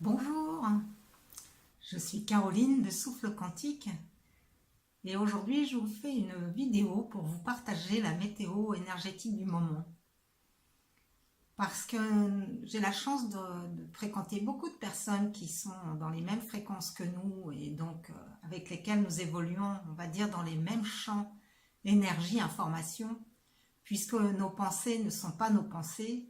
Bonjour, je suis Caroline de Souffle Quantique et aujourd'hui je vous fais une vidéo pour vous partager la météo énergétique du moment. Parce que j'ai la chance de fréquenter beaucoup de personnes qui sont dans les mêmes fréquences que nous et donc avec lesquelles nous évoluons, on va dire, dans les mêmes champs énergie, information, puisque nos pensées ne sont pas nos pensées,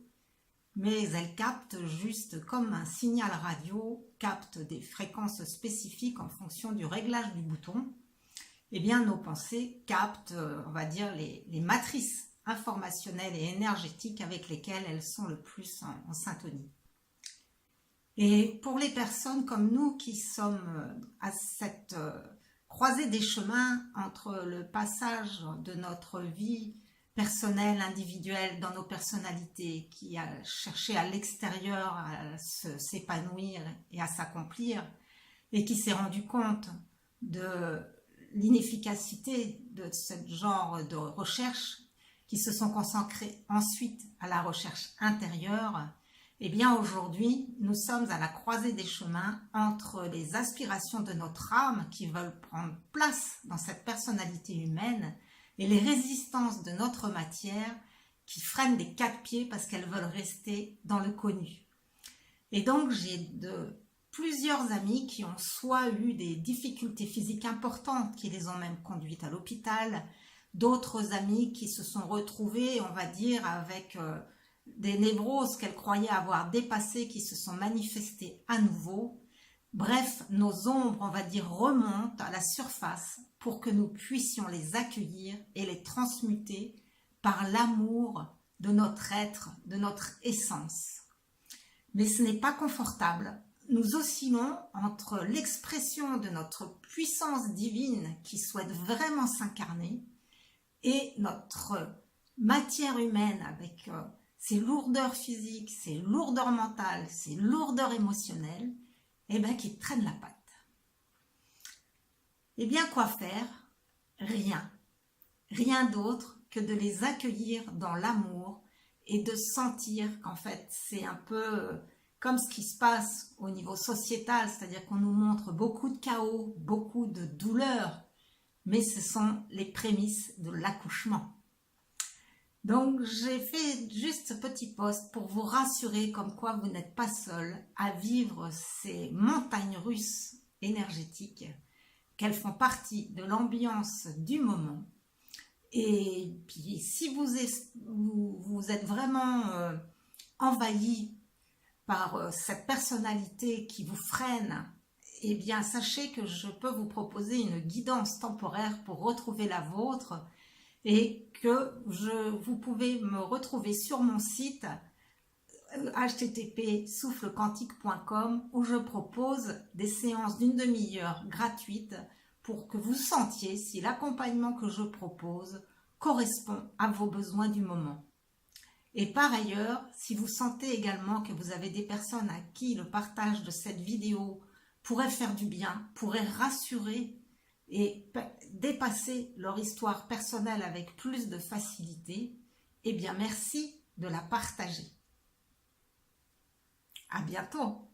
mais elles captent juste comme un signal radio, captent des fréquences spécifiques en fonction du réglage du bouton. Eh bien, nos pensées captent, on va dire, les matrices informationnelles et énergétiques avec lesquelles elles sont le plus en syntonie. Et pour les personnes comme nous qui sommes à cette croisée des chemins entre le passage de notre vie personnelle, individuelle, dans nos personnalités, qui a cherché à l'extérieur à s'épanouir et à s'accomplir, et qui s'est rendu compte de l'inefficacité de ce genre de recherche, qui se sont consacrés ensuite à la recherche intérieure, eh bien aujourd'hui, nous sommes à la croisée des chemins entre les aspirations de notre âme qui veulent prendre place dans cette personnalité humaine et les résistances de notre matière qui freinent des quatre pieds parce qu'elles veulent rester dans le connu. Et donc j'ai plusieurs amis qui ont soit eu des difficultés physiques importantes qui les ont même conduites à l'hôpital, d'autres amis qui se sont retrouvés, on va dire, avec des névroses qu'elles croyaient avoir dépassées qui se sont manifestées à nouveau. Bref, nos ombres, on va dire, remontent à la surface pour que nous puissions les accueillir et les transmuter par l'amour de notre être, de notre essence. Mais ce n'est pas confortable. Nous oscillons entre l'expression de notre puissance divine qui souhaite vraiment s'incarner et notre matière humaine avec ses lourdeurs physiques, ses lourdeurs mentales, ses lourdeurs émotionnelles, eh bien, qui traînent la patte. Eh bien, quoi faire? Rien. Rien d'autre que de les accueillir dans l'amour et de sentir qu'en fait, c'est un peu comme ce qui se passe au niveau sociétal, c'est-à-dire qu'on nous montre beaucoup de chaos, beaucoup de douleurs, mais ce sont les prémices de l'accouchement. Donc, j'ai fait juste ce petit post pour vous rassurer comme quoi vous n'êtes pas seul à vivre ces montagnes russes énergétiques, qu'elles font partie de l'ambiance du moment. Et puis, si vous êtes vraiment envahi par cette personnalité qui vous freine, eh bien, sachez que je peux vous proposer une guidance temporaire pour retrouver la vôtre et que vous pouvez me retrouver sur mon site http://soufflequantique.com où je propose des séances d'une demi-heure gratuites pour que vous sentiez si l'accompagnement que je propose correspond à vos besoins du moment. Et par ailleurs, si vous sentez également que vous avez des personnes à qui le partage de cette vidéo pourrait faire du bien, pourrait rassurer et dépasser leur histoire personnelle avec plus de facilité, eh bien merci de la partager. À bientôt!